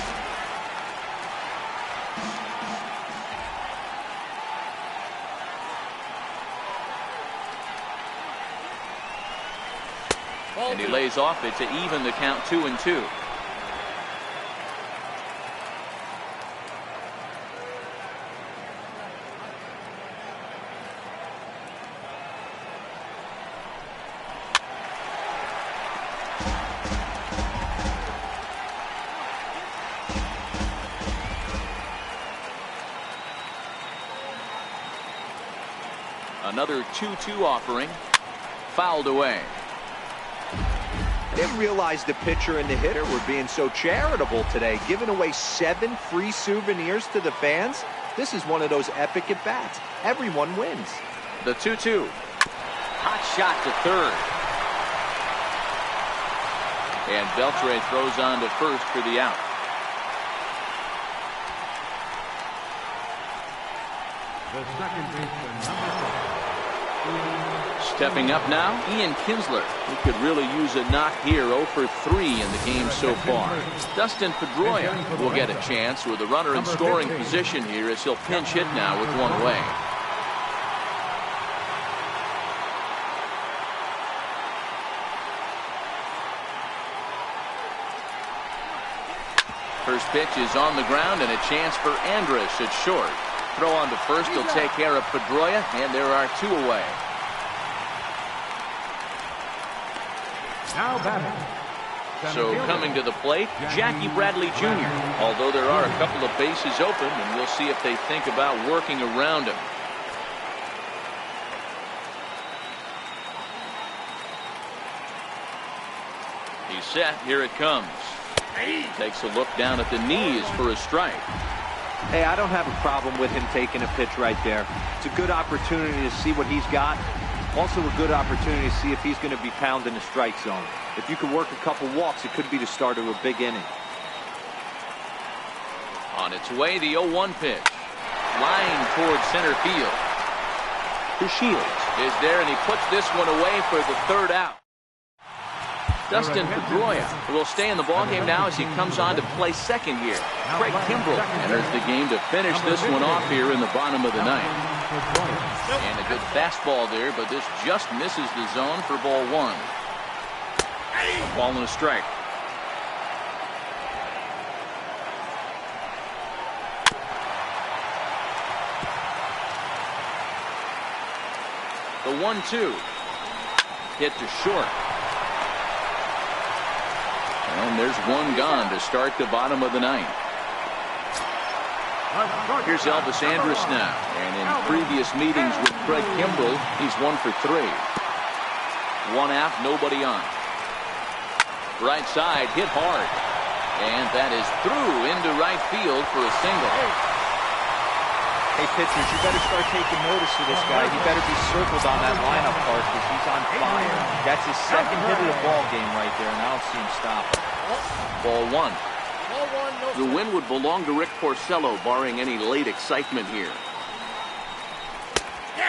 And he lays off it to even the count 2-2. Another 2-2 offering. Fouled away. I didn't realize the pitcher and the hitter were being so charitable today, giving away 7 free souvenirs to the fans. This is one of those epic at-bats. Everyone wins. The 2-2. Hot shot to third. And Beltre throws on to first for the out. The second baseman, number 6. Stepping up now, Ian Kinsler, who could really use a knock here. 0 for 3 in the game so far. Dustin Pedroia will get a chance with a runner in scoring position here as he'll pinch hit now with one away. First pitch is on the ground and a chance for Andrus at short. Throw on to first will take care of Pedroia, and there are 2 away. Now batting. So coming to the plate, Jackie Bradley Jr. Although there are a couple of bases open, and we'll see if they think about working around him. He's set. Here it comes. Takes a look down at the knees for a strike. Hey, I don't have a problem with him taking a pitch right there. It's a good opportunity to see what he's got. Also a good opportunity to see if he's going to be pounding the strike zone. If you could work a couple walks, it could be the start of a big inning. On its way, the 0-1 pitch. Line towards center field. The Shields is there, and he puts this one away for the third out. Dustin Pedroia will stay in the ballgame now as he comes on to play second here. Craig Kimbrell enters the game to finish this one off here in the bottom of the ninth. And a good fastball there, but this just misses the zone for ball 1. Ball and a strike. The 1-2. Hit to short. And there's one gone to start the bottom of the ninth. Here's Elvis Andrus now. And in previous meetings with Craig Kimbrell, he's 1 for 3. 1 out, nobody on. Right side, hit hard. And that is through into right field for a single. Hey, pitchers, you better start taking notice of this guy. He better be circled on that lineup card because he's on fire. That's his second hit of the ball game right there, and I don't see him stopping. Ball 1. The win would belong to Rick Porcello, barring any late excitement here.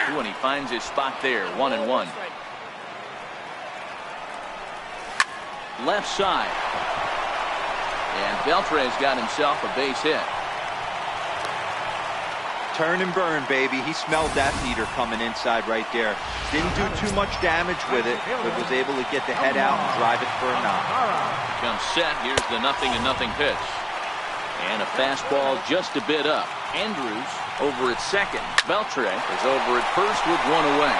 Ooh, and he finds his spot there, 1-1. Left side. And Beltre's got himself a base hit. Turn and burn, baby. He smelled that heater coming inside right there. Didn't do too much damage with it, but was able to get the head out and drive it for a knock. Comes set. Here's the 0-0 pitch. And a fastball just a bit up. Andrews over at second. Beltre is over at first with 1 away.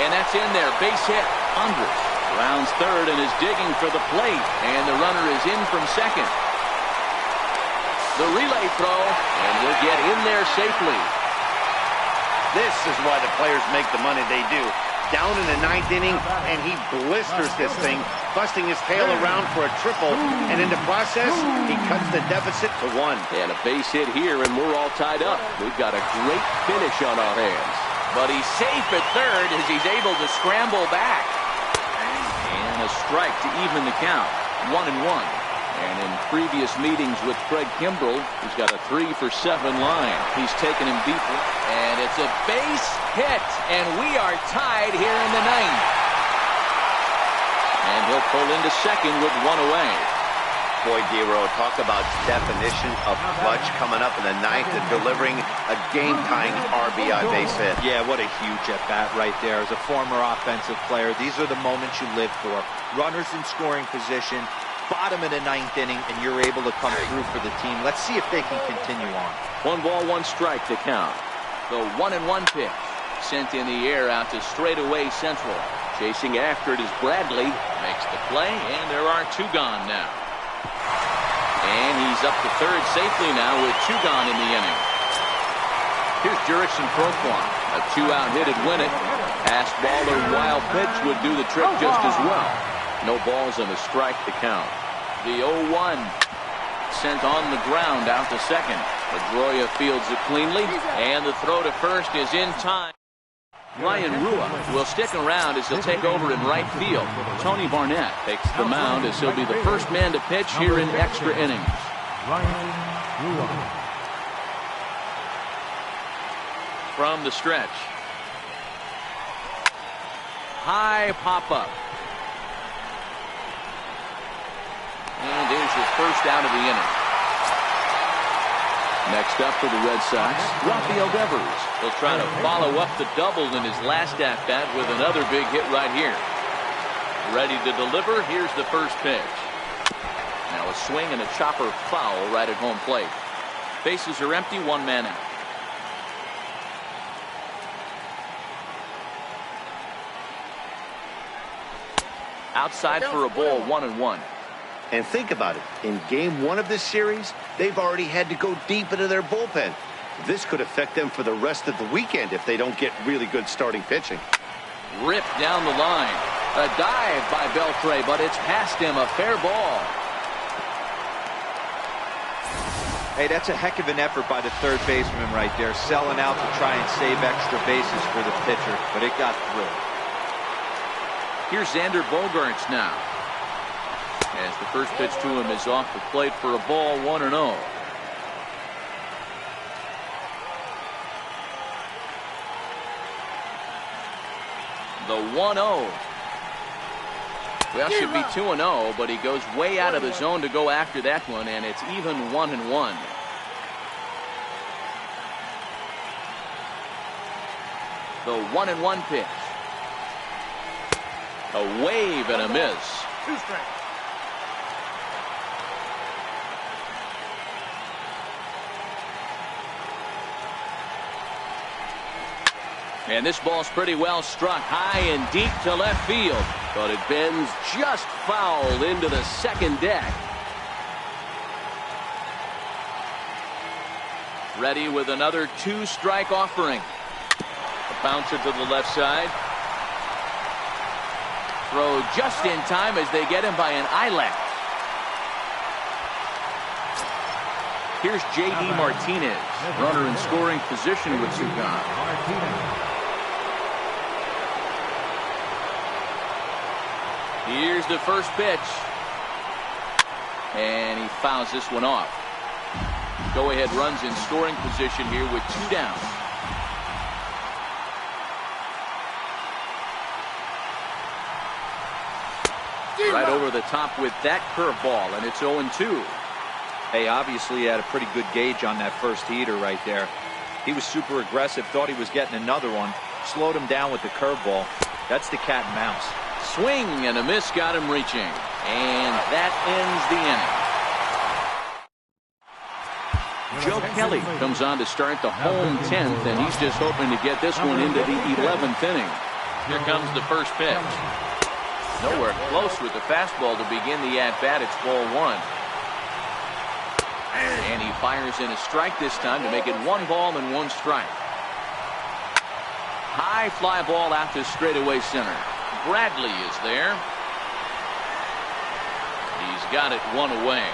And that's in there. Base hit. Andrews rounds third and is digging for the plate. And the runner is in from second. The relay throw, and he'll get in there safely. This is why the players make the money they do. Down in the 9th inning, and he blisters this thing, busting his tail around for a triple, and in the process, he cuts the deficit to 1. And a base hit here, and we're all tied up. We've got a great finish on our hands. But he's safe at third as he's able to scramble back. And a strike to even the count, 1-1. And in previous meetings with Craig Kimbrell, he's got a 3 for 7 line. He's taken him deep. And it's a base hit. And we are tied here in the 9th. And he'll pull into second with 1 away. Boy, Dero, talk about definition of clutch coming up in the 9th and delivering a game-tying RBI base hit. Yeah, what a huge at-bat right there. As a former offensive player, these are the moments you live for. Runners in scoring position. Bottom of the 9th inning, and you're able to come through for the team. Let's see if they can continue on. 1 ball, 1 strike to count. The 1-1 pitch sent in the air out to straightaway central. Chasing after it is Bradley. Makes the play, and there are 2 gone now. And he's up to third safely now with 2 gone in the inning. Here's Jurickson Profar. A 2-out hit would win it. Fastball or wild pitch would do the trick just as well. No balls and a strike to count. The 0-1 sent on the ground out to second. Pedroia fields it cleanly, and the throw to first is in time. Ryan Rua will stick around as he'll take over in right field. Tony Barnett takes the mound as he'll be the first man to pitch here in extra innings. Ryan Rua. From the stretch. High pop-up. And there's your first out of the inning. Next up for the Red Sox, Rafael Devers. He'll try to follow up the double in his last at-bat with another big hit right here. Ready to deliver. Here's the first pitch. Now a swing and a chopper foul right at home plate. Bases are empty, one man out. Outside for a ball, 1-1. And think about it. In game 1 of this series, they've already had to go deep into their bullpen. This could affect them for the rest of the weekend if they don't get really good starting pitching. Ripped down the line. A dive by Beltre, but it's past him. A fair ball. Hey, that's a heck of an effort by the third baseman right there, selling out to try and save extra bases for the pitcher, but it got through. Here's Xander Bogaerts now. As the first pitch to him is off the plate for a ball, 1-0. The 1-0. Well, should be 2-0, but he goes way out of the zone to go after that one, and it's even 1-1. The 1-1 pitch. A wave and a miss. 2 strikes. And this ball's pretty well struck high and deep to left field, but it bends just foul into the second deck. Ready with another 2-strike offering. A bouncer to the left side. Throw just in time as they get him by an eyelash. Here's J.D. Martinez, runner in scoring position with Sugan. Here's the first pitch. And he fouls this one off. Go-ahead runs in scoring position here with 2 down. Right over the top with that curveball, and it's 0-2. Hey, obviously he had a pretty good gauge on that first heater right there. He was super aggressive, thought he was getting another one, slowed him down with the curveball. That's the cat and mouse. Swing and a miss got him reaching, and that ends the inning. Joe Kelly comes on to start the home 10th, and he's just hoping to get this one into the 11th inning. Here comes the first pitch. Nowhere close with the fastball to begin the at-bat. It's ball 1. And he fires in a strike this time to make it 1 ball and 1 strike. High fly ball out to straightaway center. Bradley is there. He's got it 1 away.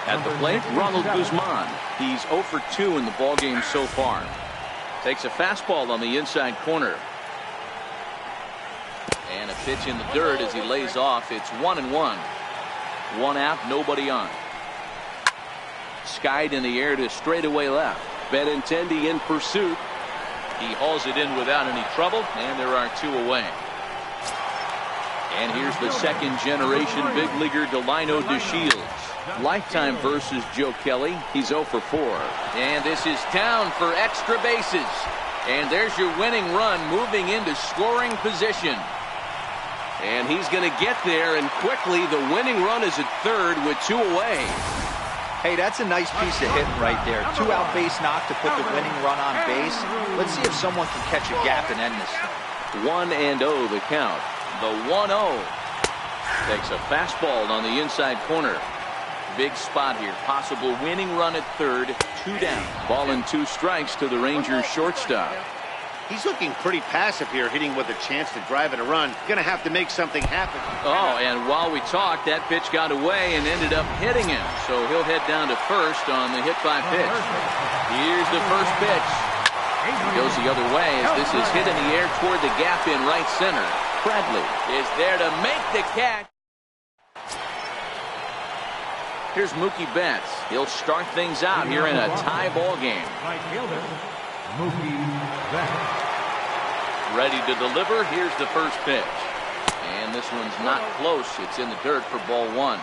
At the plate, Ronald Guzman. He's 0 for 2 in the ballgame so far. Takes a fastball on the inside corner. And a pitch in the dirt as he lays off. It's 1-1. 1 out, nobody on. Skied in the air to straightaway left. Benintendi in pursuit. He hauls it in without any trouble, and there are 2 away. And here's the second generation big leaguer Delino DeShields. Lifetime versus Joe Kelly. He's 0 for 4. And this is down for extra bases. And there's your winning run moving into scoring position. And he's going to get there, and quickly the winning run is at third with 2 away. Hey, that's a nice piece of hitting right there. 2-out base knock to put the winning run on base. Let's see if someone can catch a gap and end this thing. 1-0 the count. The 1-0 takes a fastball on the inside corner. big spot here. Possible winning run at third. 2 down. Ball and 2 strikes to the Rangers shortstop. He's looking pretty passive here, hitting with a chance to drive in a run. Going to have to make something happen. Oh, and while we talked, that pitch got away and ended up hitting him. So he'll head down to first on the hit by pitch. Here's the first pitch. He goes the other way as this is hit in the air toward the gap in right center. Bradley is there to make the catch. Here's Mookie Betts. He'll start things out here in a tie ball game. Right fielder, Mookie Betts. Ready to deliver. Here's the first pitch. And this one's not close. It's in the dirt for ball 1.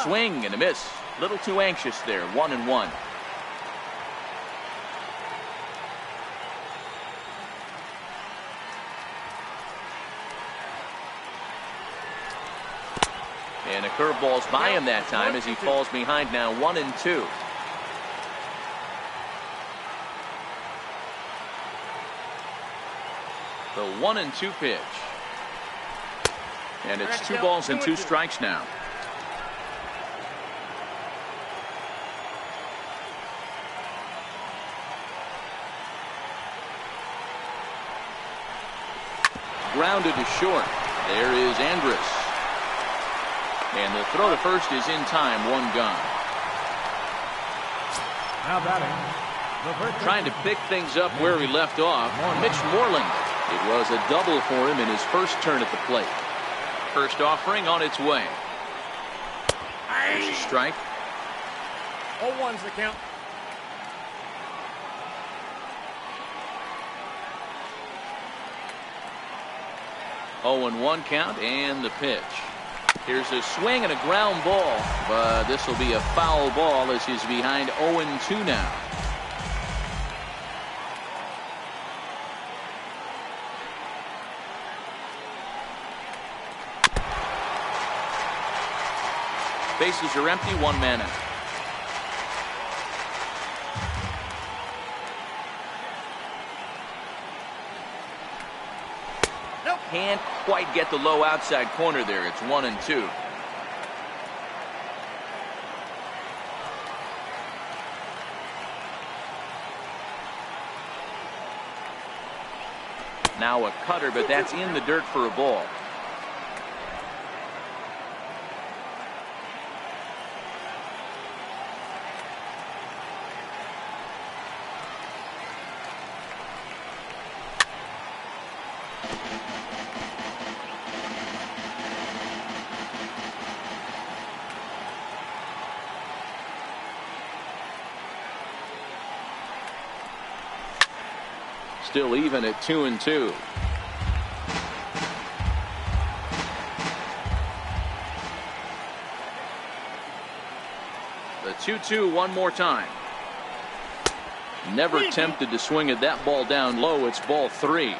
Swing and a miss. Little too anxious there. 1-1. And a curveball's by him that time as he falls behind now 1-2. The 1-2 pitch. And it's 2 balls and 2 strikes now. Grounded to short. There is Andrus. And the throw to first is in time. 1 gone. Now batting. Trying to pick things up where he left off. Mitch Moreland. It was a double for him in his first turn at the plate. First offering on its way. There's a strike. 0-1's the count. Oh, 1 count and the pitch. Here's a swing and a ground ball, but this will be a foul ball as he's behind 0-2 now. Bases are empty, 1 man out. Can't quite get the low outside corner there. It's 1-2. Now a cutter, but that's in the dirt for a ball. Still even at 2-2. The 2-2 one more time. Never tempted to swing at that ball down low. It's ball 3.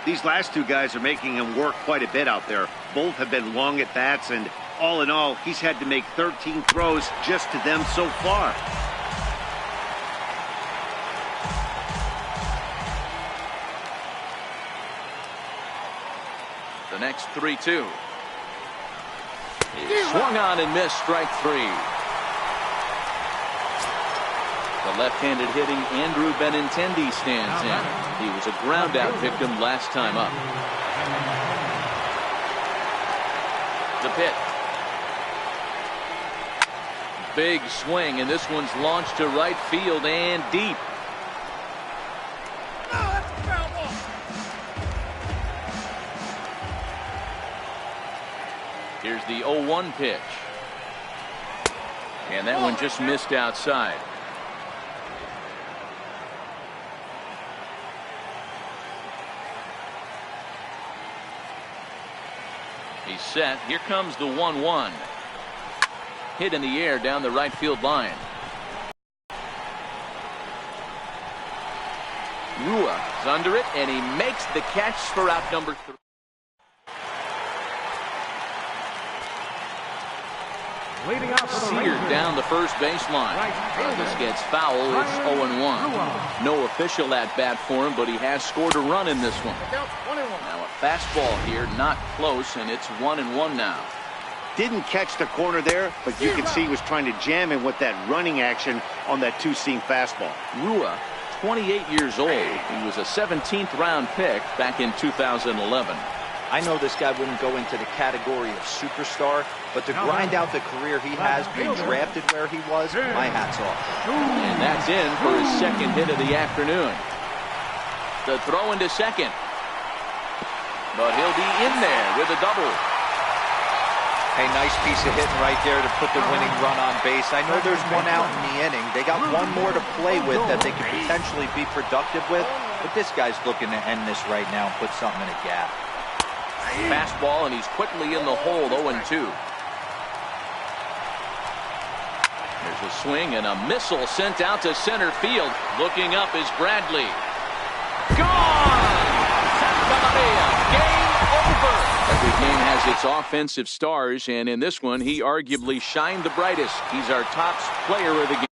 These last 2 guys are making him work quite a bit out there. Both have been long at bats, and all in all, he's had to make 13 throws just to them so far. The next 3-2. He swung on and missed. Strike 3. The left-handed hitting Andrew Benintendi stands in. He was a ground out victim last time up. The pitch. Big swing, and this one's launched to right field and deep. Here's the 0-1 pitch. And that one just missed outside. He's set. Here comes the 1-1. Hit in the air down the right field line. Rua is under it, and he makes the catch for out number 3. Leading out for the Seared Rangers. down the first baseline. This gets foul. It's 0-1. No official at bat for him, but he has scored a run in this one. Count 1-1. Now a fastball here, not close, and it's 1-1 now. Didn't catch the corner there, but you can see he was trying to jam him with that running action on that two-seam fastball. Rua, 28 years old. He was a 17th round pick back in 2011. I know this guy wouldn't go into the category of superstar, but to grind out the career he has, being drafted where he was, my hat's off. And that's in for his second hit of the afternoon. The throw into second. But he'll be in there with a double. Hey, nice piece of hitting right there to put the winning run on base. I know there's one out in the inning. They got one more to play with that they could potentially be productive with, but this guy's looking to end this right now and put something in a gap. Fastball, and he's quickly in the hole, 0-2. There's a swing and a missile sent out to center field. Looking up is Bradley. Gone! Santa Maria, game over! Every game has its offensive stars, and in this one, he arguably shined the brightest. He's our top player of the game.